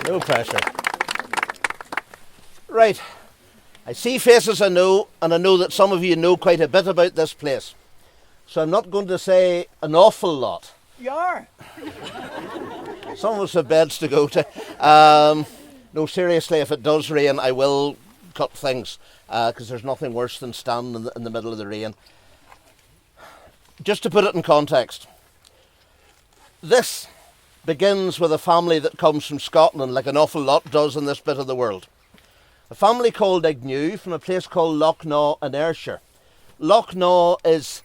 No pressure. Right. I see faces I know, and I know that some of you know quite a bit about this place. So I'm not going to say an awful lot. You are. Some of us have beds to go to. No, seriously, if it does rain, I will cut things, because there's nothing worse than standing in the middle of the rain. Just to put it in context, this begins with a family that comes from Scotland, like an awful lot does in this bit of the world. A family called Agnew from a place called Lochnaw in Ayrshire. Lochnaw is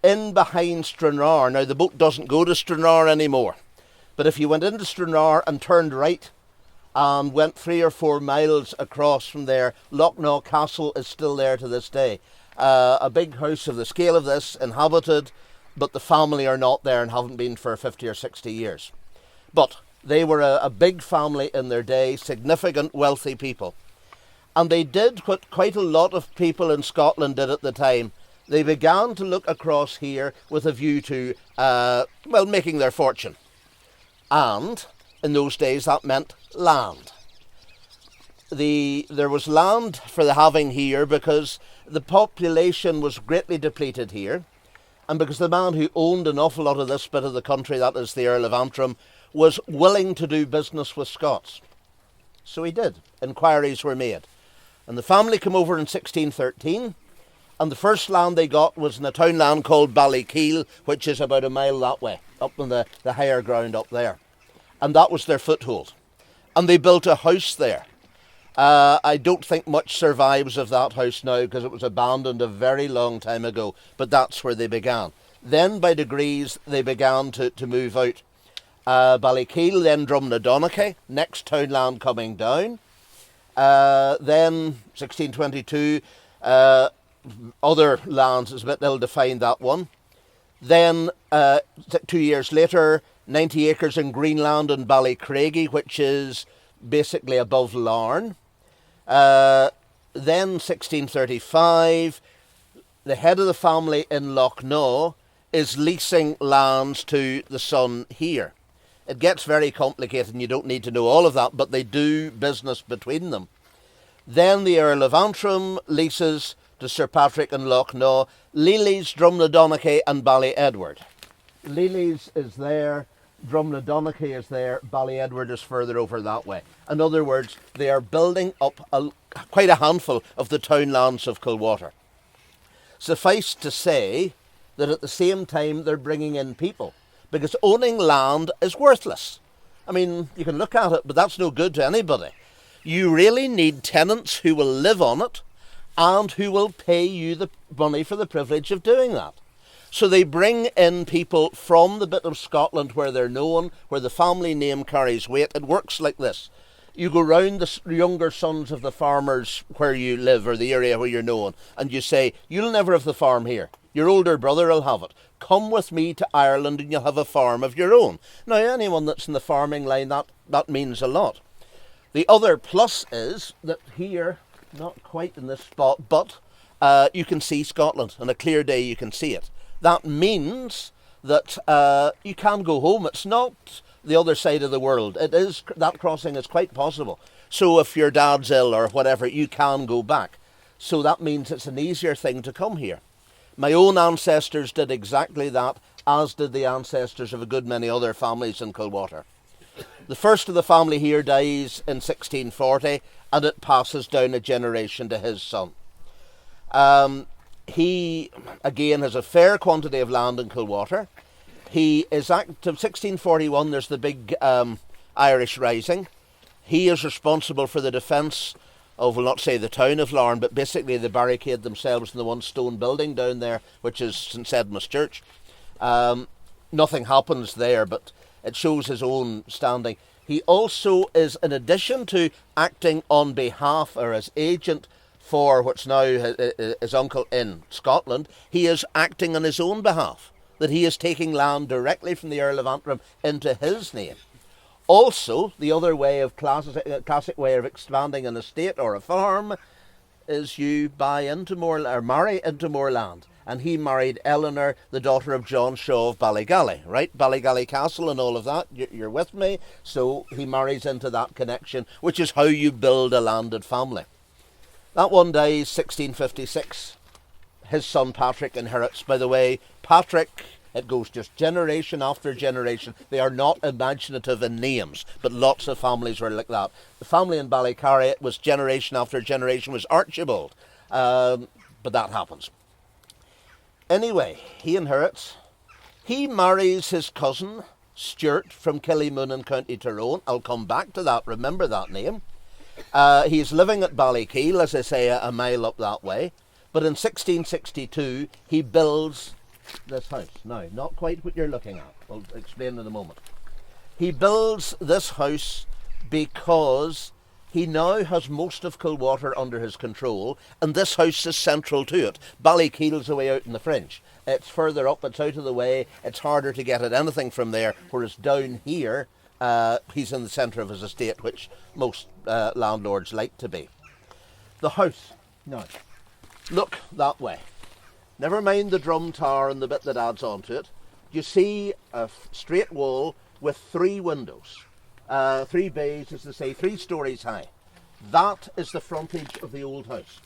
in behind Stranraer. Now, the boat doesn't go to Stranraer anymore, but if you went into Stranraer and turned right and went 3 or 4 miles across from there, Lochnaw Castle is still there to this day. A big house of the scale of this, inhabited, but the family are not there and haven't been for 50 or 60 years. But they were a big family in their day, significant, wealthy people. And they did what quite a lot of people in Scotland did at the time. They began to look across here with a view to, making their fortune. And in those days that meant land. There was land for the having here because the population was greatly depleted here, and because the man who owned an awful lot of this bit of the country, that is the Earl of Antrim, was willing to do business with Scots. So he did. Inquiries were made. And the family came over in 1613, and the first land they got was in a townland called Ballykeel, which is about a mile that way, up on the higher ground up there. And that was their foothold. And they built a house there. I don't think much survives of that house now because it was abandoned a very long time ago, but that's where they began. Then by degrees they began to move out. Ballykeel, then Drumnadonaghy, next townland coming down. Then 1622, other lands, is a bit ill-defined, that one. Then 2 years later, 90 acres in Greenland and Ballycraigie, which is basically above Larne. Then 1635, the head of the family in Lochnaw is leasing lands to the son here. It gets very complicated and you don't need to know all of that, but they do business between them. Then the Earl of Antrim leases to Sir Patrick and Lochnaw, Lely's, Drumnadonaghy and Ballyedward. Lely's is there, Drumnadonaghy is there, Ballyedward is further over that way. In other words, they are building up quite a handful of the townlands of Kilwaughter. Suffice to say that at the same time they're bringing in people, because owning land is worthless. I mean, you can look at it, but that's no good to anybody. You really need tenants who will live on it and who will pay you the money for the privilege of doing that. So they bring in people from the bit of Scotland where they're known, where the family name carries weight. It works like this. You go round the younger sons of the farmers where you live or the area where you're known, and you say, you'll never have the farm here. Your older brother will have it. Come with me to Ireland and you'll have a farm of your own. Now, anyone that's in the farming line, that means a lot. The other plus is that here, not quite in this spot, but you can see Scotland. On a clear day you can see it. That means that you can go home. It's not the other side of the world. That crossing is quite possible. So if your dad's ill or whatever, you can go back. So that means it's an easier thing to come here. My own ancestors did exactly that, as did the ancestors of a good many other families in Kilwaughter. The first of the family here dies in 1640, and it passes down a generation to his son. He, again, has a fair quantity of land in Kilwaughter. He is active. 1641, there's the big Irish Rising. He is responsible for the defence of, we'll not say the town of Larne, but basically the barricade themselves in the one stone building down there, which is St Sedmus Church. Nothing happens there, but it shows his own standing. He also is, in addition to acting on behalf or as agent for what's now his uncle in Scotland, he is acting on his own behalf, that he is taking land directly from the Earl of Antrim into his name. Also, the other way of classic way of expanding an estate or a farm is you buy into more or marry into more land. and he married Eleanor, the daughter of John Shaw of Ballygally, right? Ballygally Castle and all of that. You're with me? So he marries into that connection, which is how you build a landed family. That one day, 1656, his son Patrick inherits. By the way, Patrick, it goes just generation after generation. They are not imaginative in names, but lots of families were like that. The family in Ballycarry was generation after generation was Archibald, but that happens. Anyway, he inherits. He marries his cousin, Stuart, from Killymoon in County Tyrone. I'll come back to that, remember that name. He's living at Ballykeel, as I say, a mile up that way. But in 1662, he builds this house. Now, not quite what you're looking at. I'll explain in a moment. He builds this house because he now has most of Kilwaughter under his control, and this house is central to it. Ballykeel's away out in the fringe. It's further up, it's out of the way, it's harder to get at anything from there, whereas down here, he's in the centre of his estate, which most landlords like to be. The house. Now, look that way. Never mind the drum tower and the bit that adds on to it. You see a straight wall with 3 windows. 3 bays, as they say, 3 stories high. That is the frontage of the old house.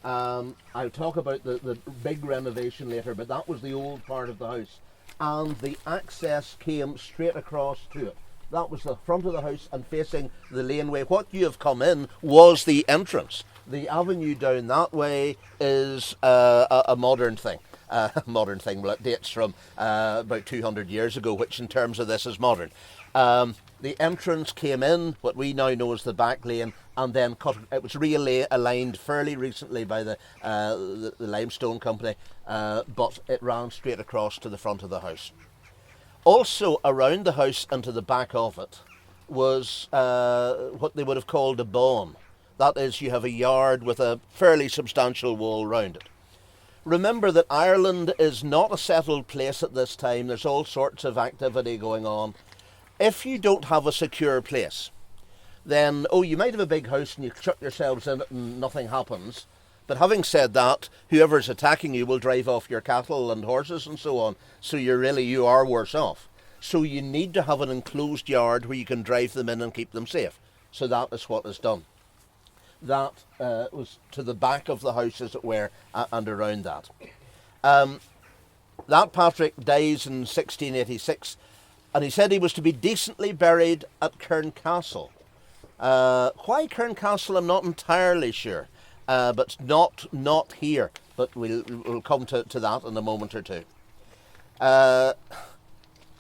I'll talk about the big renovation later, but that was the old part of the house. And the access came straight across to it. That was the front of the house and facing the laneway. What you have come in was the entrance. The avenue down that way is a modern thing. Modern thing, well, it dates from about 200 years ago, which in terms of this is modern. The entrance came in, what we now know as the back lane, and then it was realigned fairly recently by the limestone company, but it ran straight across to the front of the house. Also around the house and to the back of it was what they would have called a bawn. That is, you have a yard with a fairly substantial wall round it. Remember that Ireland is not a settled place at this time. There's all sorts of activity going on. If you don't have a secure place, then, you might have a big house and you shut yourselves in it and nothing happens. But having said that, whoever's attacking you will drive off your cattle and horses and so on. So you are worse off. So you need to have an enclosed yard where you can drive them in and keep them safe. So that is what is done. That was to the back of the house, as it were, and around that. That Patrick dies in 1686, and he said he was to be decently buried at Castle. Why Castle, I'm not entirely sure, but not here. But we'll come to that in a moment or two.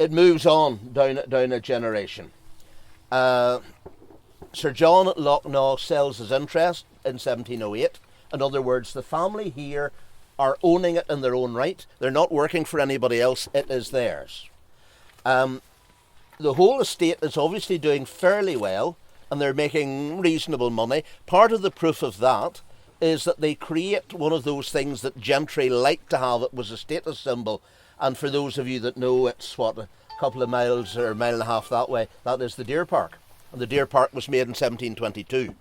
It moves on down a generation. Sir John at Lochnaw sells his interest in 1708. In other words, the family here are owning it in their own right. They're not working for anybody else. It is theirs. The whole estate is obviously doing fairly well, and they're making reasonable money. Part of the proof of that is that they create one of those things that gentry like to have. It was a status symbol. And for those of you that know, it's a couple of miles or a mile and a half that way. That is the Deer Park. And the Deer Park was made in 1722.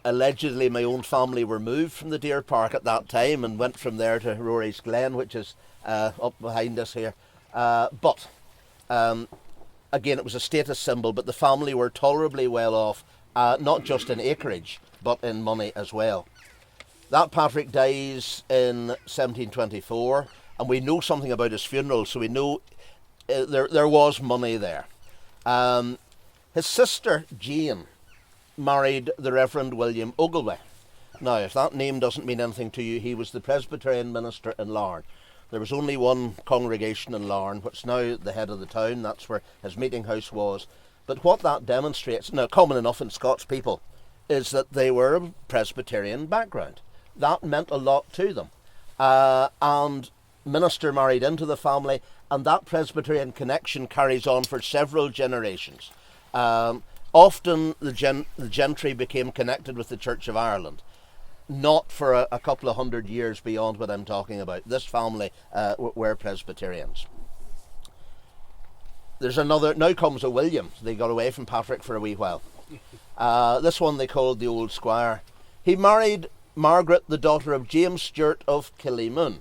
Allegedly, my own family were moved from the Deer Park at that time and went from there to Rory's Glen, which is up behind us here. But again, it was a status symbol, but the family were tolerably well off, not just in acreage, but in money as well. That Patrick dies in 1724, and we know something about his funeral, so we know there was money there. His sister Jane married the Reverend William Ogilvie. Now, if that name doesn't mean anything to you, he was the Presbyterian minister in Larne. There was only one congregation in Larne, which is now the head of the town. That's where his meeting house was. But what that demonstrates, now common enough in Scots people, is that they were a Presbyterian background. That meant a lot to them. And minister married into the family, and that Presbyterian connection carries on for several generations. Often the gentry became connected with the Church of Ireland, not for a couple of hundred years beyond what I'm talking about. This family were Presbyterians. There's another, now comes a William. They got away from Patrick for a wee while. This one they called the Old Squire. He married Margaret, the daughter of James Stewart of Killymoon.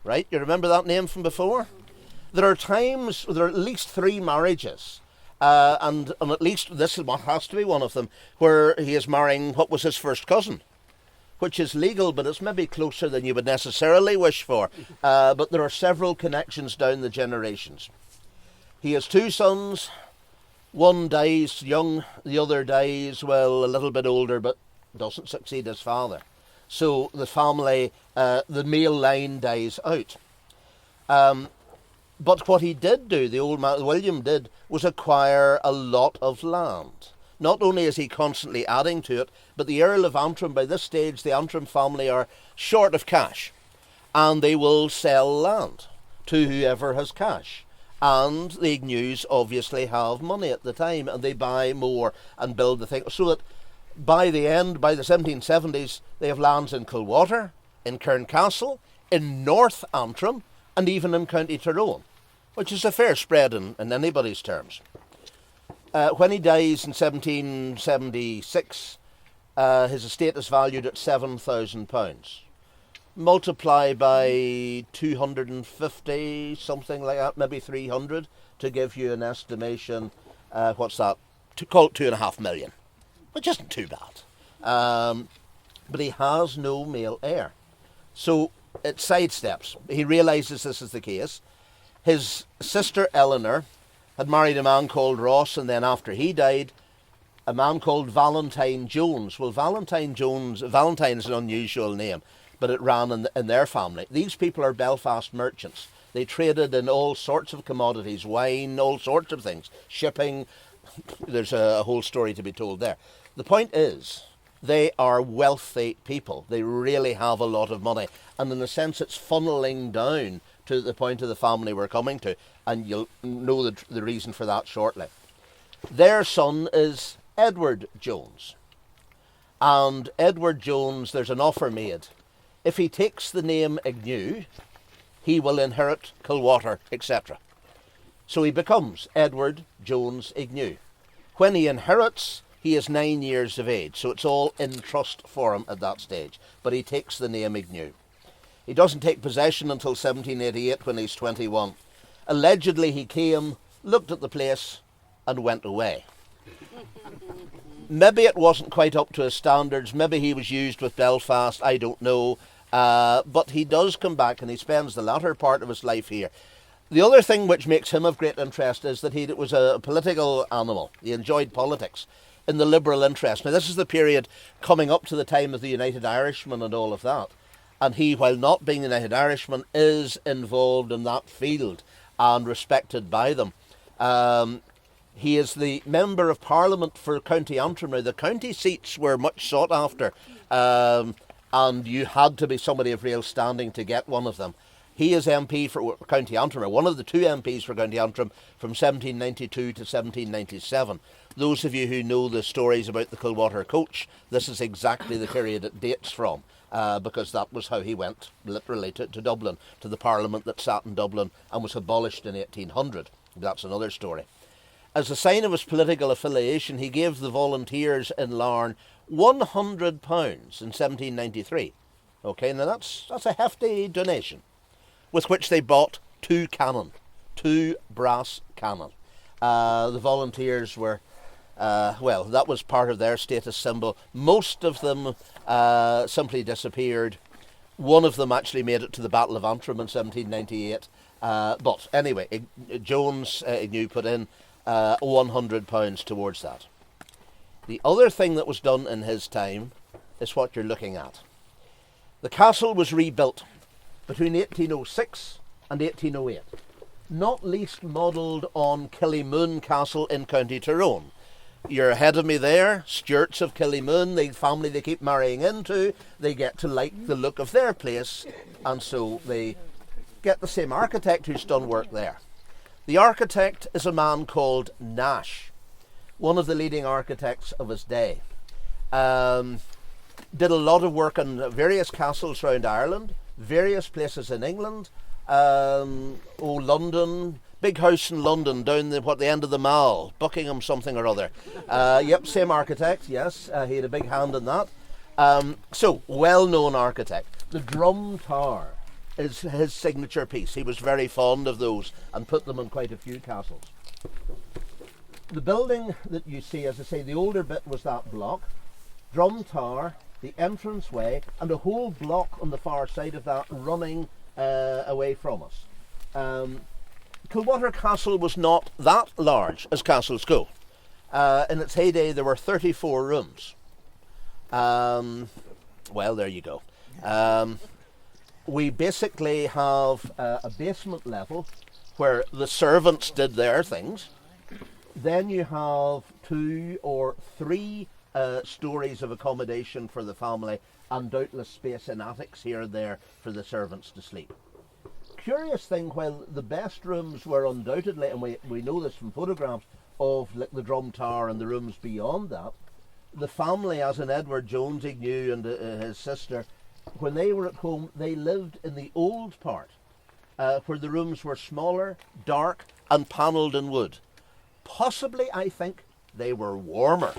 Right? You remember that name from before? There are at least 3 marriages, and at least this has to be one of them, where he is marrying what was his first cousin, which is legal, but it's maybe closer than you would necessarily wish for. But there are several connections down the generations. He has 2 sons. One dies young, the other dies, well, a little bit older, but doesn't succeed his father. So the family, the male line dies out. But what he did do, the old man, William did, was acquire a lot of land. Not only is he constantly adding to it, but the Earl of Antrim, by this stage, the Antrim family are short of cash. And they will sell land to whoever has cash. And the Ignews obviously have money at the time, and they buy more and build the thing. So that by the 1770s, they have lands in Kilwaughter, in Castle, in North Antrim, and even in County Tyrone, which is a fair spread in anybody's terms. When he dies in 1776, his estate is valued at £7,000. Multiply by 250, something like that, maybe 300, to give you an estimation. What's that? Call it 2.5 million, which isn't too bad. But he has no male heir. So it sidesteps. He realises this is the case. His sister Eleanor had married a man called Ross, and then after he died, a man called Valentine Jones. Well, Valentine is an unusual name, but it ran in their family. These people are Belfast merchants. They traded in all sorts of commodities, wine, all sorts of things, shipping. There's a whole story to be told there. The point is, they are wealthy people. They really have a lot of money. And in a sense, it's funneling down to the point of the family we're coming to. And you'll know the reason for that shortly. Their son is Edward Jones. And Edward Jones, there's an offer made. If he takes the name Agnew, he will inherit Kilwaughter, etc. So he becomes Edward Jones Agnew. When he inherits, he is 9 years of age, so it's all in trust for him at that stage. But he takes the name Agnew. He doesn't take possession until 1788 when he's 21. Allegedly he came, looked at the place, and went away. Maybe it wasn't quite up to his standards. Maybe he was used with Belfast. I don't know. But he does come back, and he spends the latter part of his life here. The other thing which makes him of great interest is that he was a political animal. He enjoyed politics in the liberal interest. Now, this is the period coming up to the time of the United Irishmen and all of that. And he, while not being a United Irishman, is involved in that field and respected by them. He is the Member of Parliament for County Antrim. Now, the county seats were much sought after, and you had to be somebody of real standing to get one of them. He is MP for County Antrim, or one of the 2 MPs for County Antrim from 1792 to 1797. Those of you who know the stories about the Kilwaughter coach, this is exactly the period it dates from, because that was how he went, literally, to Dublin, to the Parliament that sat in Dublin and was abolished in 1800. That's another story. As a sign of his political affiliation, he gave the volunteers in Larne £100 in 1793. Okay, now that's a hefty donation, with which they bought 2 cannon, 2 brass cannon. The volunteers were, well, that was part of their status symbol. Most of them simply disappeared. One of them actually made it to the Battle of Antrim in 1798. But anyway, Jones Agnew put in £100 towards that. The other thing that was done in his time is what you're looking at. The castle was rebuilt between 1806 and 1808, not least modelled on Killymoon Castle in County Tyrone. You're ahead of me there. Stewarts of Killymoon, the family they keep marrying into, they get to like the look of their place, and so they get the same architect who's done work there. The architect is a man called Nash, one of the leading architects of his day. Did a lot of work on various castles around Ireland, various places in England, London, big house in London down the end of the Mall, Buckingham something or other. Yep, same architect, yes, he had a big hand in that. So, well-known architect. The Drum Tower is his signature piece. He was very fond of those and put them in quite a few castles. The building that you see, as I say, the older bit was that block. Drum Tower, the entranceway, and a whole block on the far side of that running away from us. Kilwaughter Castle was not that large as castles go. In its heyday, there were 34 rooms. Well, there you go. We basically have a basement level where the servants did their things. Then you have 2 or 3 stories of accommodation for the family, and doubtless space in attics here and there for the servants to sleep. Curious thing, while the best rooms were undoubtedly, and we know this from photographs of the Drum Tower and the rooms beyond that, the family, as in Edward Jones Ignew and his sister, when they were at home, they lived in the old part, where the rooms were smaller, dark, and panelled in wood. Possibly, I think, they were warmer.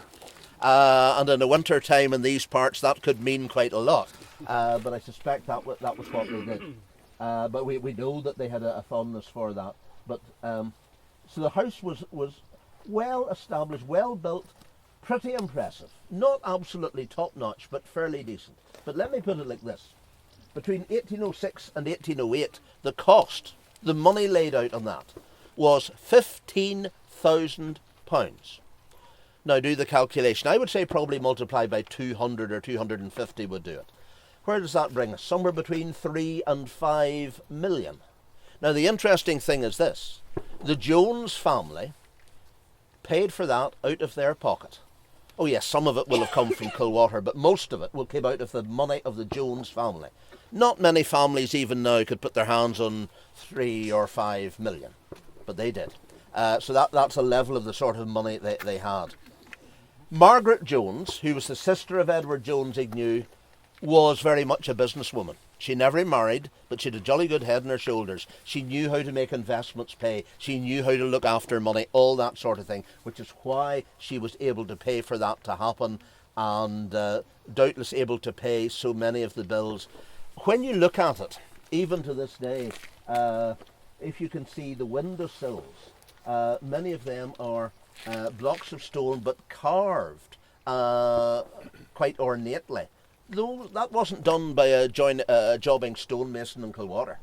And in the winter time in these parts, that could mean quite a lot. But I suspect that was what they did. But we know that they had a fondness for that. But so the house was well established, well built, pretty impressive. Not absolutely top-notch, but fairly decent. But let me put it like this. Between 1806 and 1808, the cost, the money laid out on that, was £15,000. Now do the calculation. I would say probably multiply by 200 or 250 would do it. Where does that bring us? Somewhere between 3 and 5 million. Now the interesting thing is this. The Jones family paid for that out of their pocket. Oh yes, some of it will have come from Kilwaughter, but most of it will come out of the money of the Jones family. Not many families even now could put their hands on 3 or 5 million, but they did. So that's a level of the sort of money they had. Margaret Jones, who was the sister of Edward Jones Ignew, was very much a businesswoman. She never married, but she had a jolly good head on her shoulders. She knew how to make investments pay. She knew how to look after money, all that sort of thing, which is why she was able to pay for that to happen, and doubtless able to pay so many of the bills. When you look at it, even to this day, if you can see the windowsills, many of them are blocks of stone, but carved quite ornately. Though that wasn't done by a jobbing stonemason in Kilwaughter.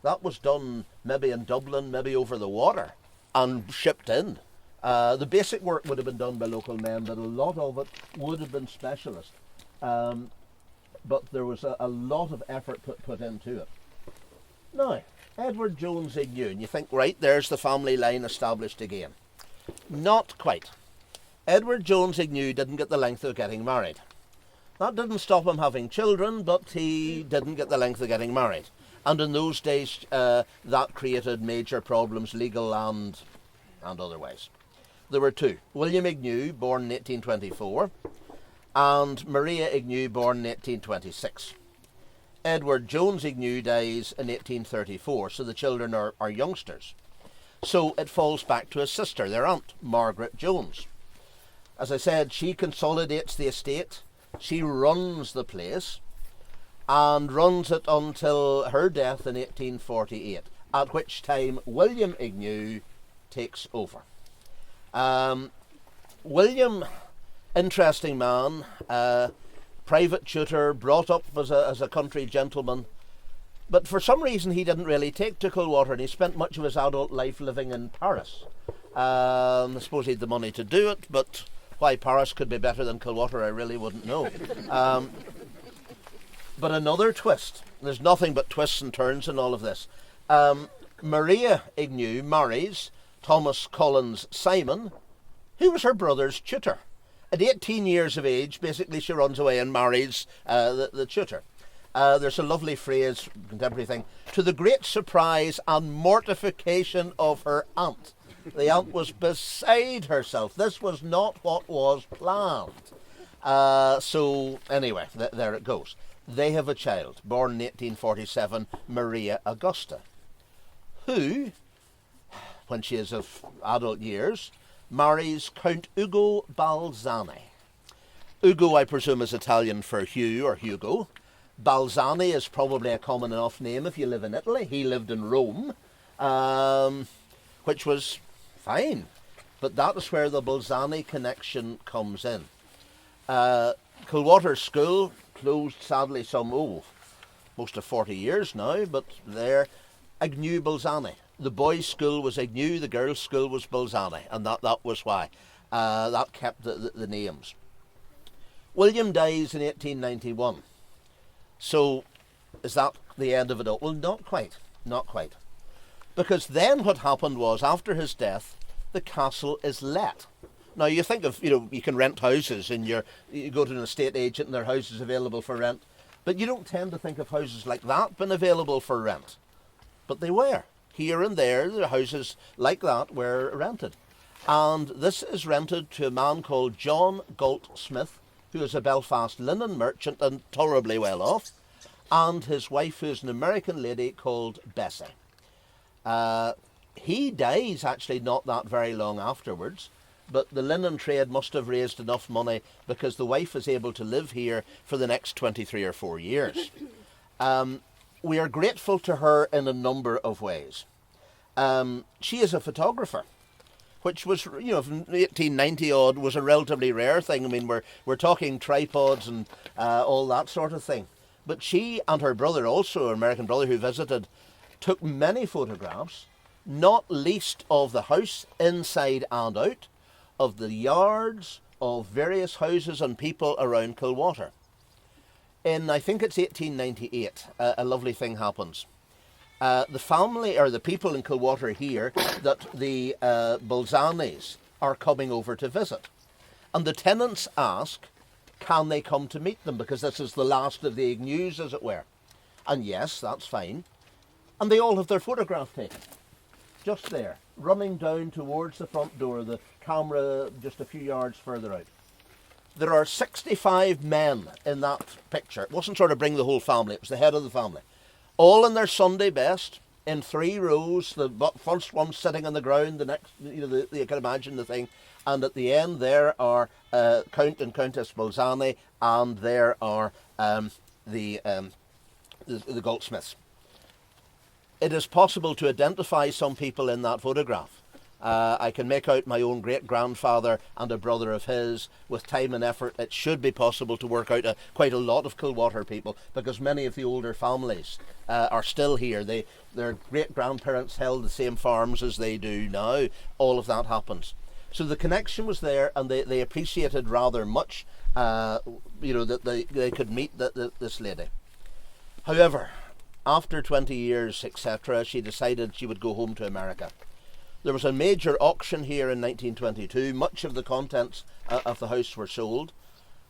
That was done maybe in Dublin, maybe over the water, and shipped in. The basic work would have been done by local men, but a lot of it would have been specialist. But there was a lot of effort put into it. Now, Edward Jones Ignew, and you think, right, there's the family line established again. Not quite. Edward Jones Ignew didn't get the length of getting married. That didn't stop him having children, but he didn't get the length of getting married. And in those days, that created major problems, legal and otherwise. There were 2. William Ignew, born in 1824, and Maria Ignew, born in 1826. Edward Jones Ignew dies in 1834, so the children are youngsters. So it falls back to his sister, their aunt, Margaret Jones. As I said, she consolidates the estate. She runs the place and runs it until her death in 1848, at which time William Ignew takes over. William, interesting man, private tutor, brought up as a country gentleman, but for some reason he didn't really take to Kilwaughter, and he spent much of his adult life living in Paris. I suppose he had the money to do it, but why Paris could be better than Kilwaughter, I really wouldn't know. But another twist. There's nothing but twists and turns in all of this. Maria Ignew marries Thomas Collins Simon, who was her brother's tutor. At 18 years of age, basically she runs away and marries the tutor. There's a lovely phrase, contemporary thing, to the great surprise and mortification of her aunt. The aunt was beside herself. This was not what was planned. So anyway, there it goes. They have a child, born in 1847, Maria Augusta, who, when she is of adult years, marries Count Ugo Balzani. Ugo, I presume, is Italian for Hugh or Hugo. Balzani is probably a common enough name if you live in Italy. He lived in Rome, which was fine. But that is where the Balzani connection comes in. Kilwaughter School closed sadly most of 40 years now, but there, Agnew Balzani. The boys' school was Agnew, the girls' school was Balzani, and that was why. That kept the names. William dies in 1891. So, is that the end of it all? Well, not quite. Not quite. Because then what happened was, after his death, the castle is let. Now, you think of, you can rent houses, and you go to an estate agent and there are houses available for rent. But you don't tend to think of houses like that being available for rent. But they were. Here and there, the houses like that were rented. And this is rented to a man called John Goldsmith, who is a Belfast linen merchant and tolerably well off, and his wife, who is an American lady called Bessie. He dies actually not that very long afterwards, but the linen trade must have raised enough money because the wife is able to live here for the next 23 or 4 years. We are grateful to her in a number of ways. She is a photographer, which was, from 1890 odd, was a relatively rare thing. I mean, we're talking tripods and all that sort of thing. But she and her brother also, an American brother who visited, took many photographs, not least of the house inside and out, of the yards of various houses and people around Kilwaughter. In, I think it's 1898, a lovely thing happens. The family, or the people in Kilwaughter hear that the Balzanis are coming over to visit. And the tenants ask, can they come to meet them? Because this is the last of the Agnews, as it were. And yes, that's fine. And they all have their photograph taken. Just there, running down towards the front door, the camera just a few yards further out. There are 65 men in that picture. It wasn't sort of bring the whole family, it was the head of the family. All in their Sunday best, in 3 rows, the first one sitting on the ground, the next, you can imagine the thing. And at the end there are Count and Countess Balzani, and there are the Goldsmiths. It is possible to identify some people in that photograph. I can make out my own great-grandfather and a brother of his. With time and effort, it should be possible to work out quite a lot of Kilwaughter people, because many of the older families are still here. Their great-grandparents held the same farms as they do now. All of that happens. So the connection was there, and they appreciated rather much, that they could meet this lady. However, after 20 years, etc., she decided she would go home to America. There was a major auction here in 1922. Much of the contents of the house were sold.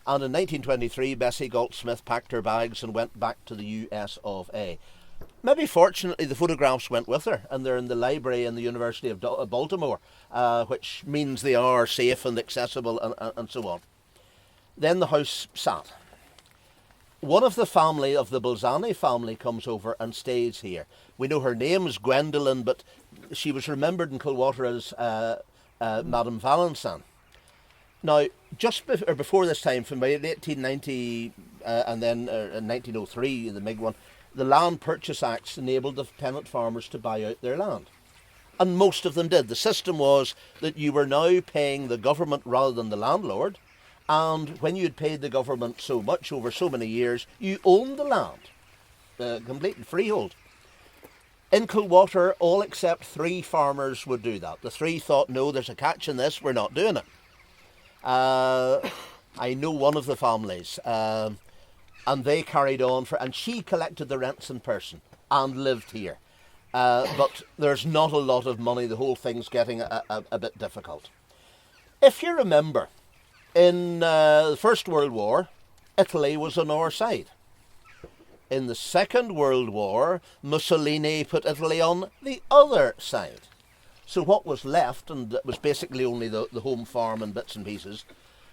And in 1923, Bessie Goldsmith packed her bags and went back to the US of A. Maybe fortunately the photographs went with her, and they're in the library in the University of Baltimore, which means they are safe and accessible and so on. Then the house sat. One of the family, of the Balzani family, comes over and stays here. We know her name is Gwendolen, but she was remembered in Kilwaughter as Madame Valentin. Now, just before this time, from 1890 and then in 1903, the big one, the Land Purchase Acts enabled the tenant farmers to buy out their land. And most of them did. The system was that you were now paying the government rather than the landlord. And when you had paid the government so much over so many years, you owned the land, complete freehold. In Kilwaughter, all except 3 farmers would do that. The 3 thought, no, there's a catch in this, we're not doing it. I know one of the families, and they carried on, and she collected the rents in person and lived here. But there's not a lot of money, the whole thing's getting a bit difficult. If you remember, in the First World War, Italy was on our side. In the Second World War, Mussolini put Italy on the other side. So what was left, and it was basically only the home farm and bits and pieces,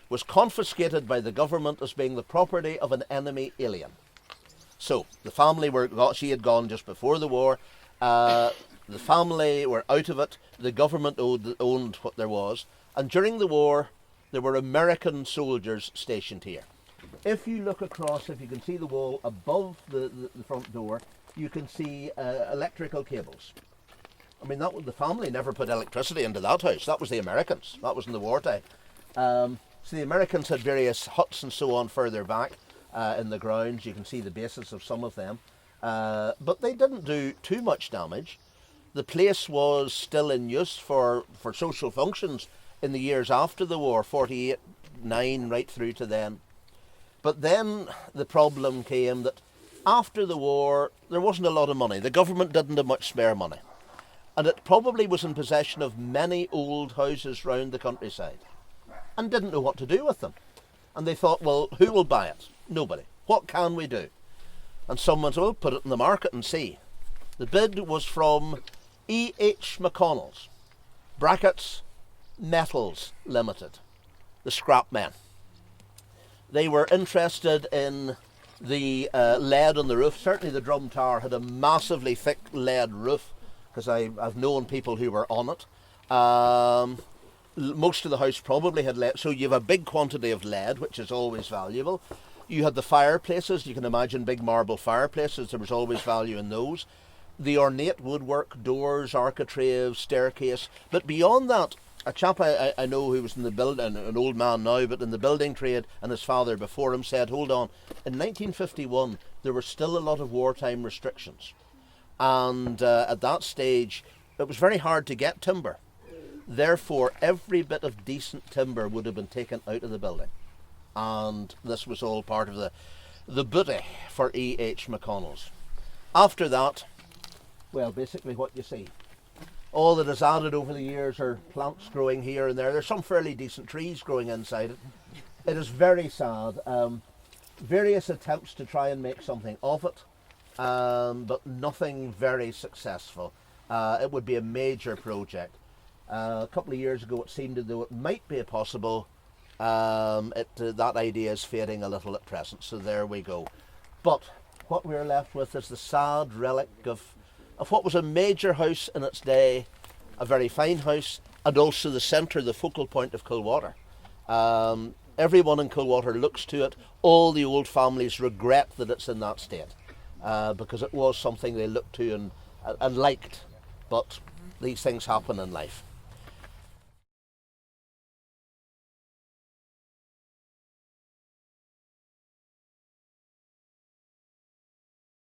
was confiscated by the government as being the property of an enemy alien. So the family she had gone just before the war. The family were out of it. The government owned what there was. And during the war, there were American soldiers stationed here. If you look across, if you can see the wall above the front door, you can see electrical cables. I mean, the family never put electricity into that house. That was the Americans. That was in the wartime. So the Americans had various huts and so on further back in the grounds. You can see the bases of some of them. But they didn't do too much damage. The place was still in use for social functions in the years after the war, 48, 9, right through to then. But then the problem came that after the war, there wasn't a lot of money. The government didn't have much spare money. And it probably was in possession of many old houses round the countryside and didn't know what to do with them. And they thought, well, who will buy it? Nobody. What can we do? And someone said, well, put it in the market and see. The bid was from E.H. McConnell's, brackets, Metals Limited, the scrap men. They were interested in the lead on the roof. Certainly the Drum Tower had a massively thick lead roof, because I've known people who were on it. Most of the house probably had lead, so you have a big quantity of lead, which is always valuable. You had the fireplaces, you can imagine big marble fireplaces, there was always value in those. The ornate woodwork, doors, architraves, staircase. But beyond that, a chap I know who was in the building, an old man now, but in the building trade, and his father before him said, hold on, in 1951 there were still a lot of wartime restrictions. And at that stage, it was very hard to get timber. Therefore, every bit of decent timber would have been taken out of the building. And this was all part of the booty for E.H. McConnell's. After that, well, basically what you see. All that is added over the years are plants growing here and there. There's some fairly decent trees growing inside it. It is very sad. Various attempts to try and make something of it. But nothing very successful. It would be a major project. A couple of years ago it seemed as though it might be possible. That idea is fading a little at present, so there we go. But what we're left with is the sad relic of what was a major house in its day, a very fine house, and also the centre, the focal point of Kilwaughter. Everyone in Kilwaughter looks to it. All the old families regret that it's in that state. Because it was something they looked to and liked, but these things happen in life.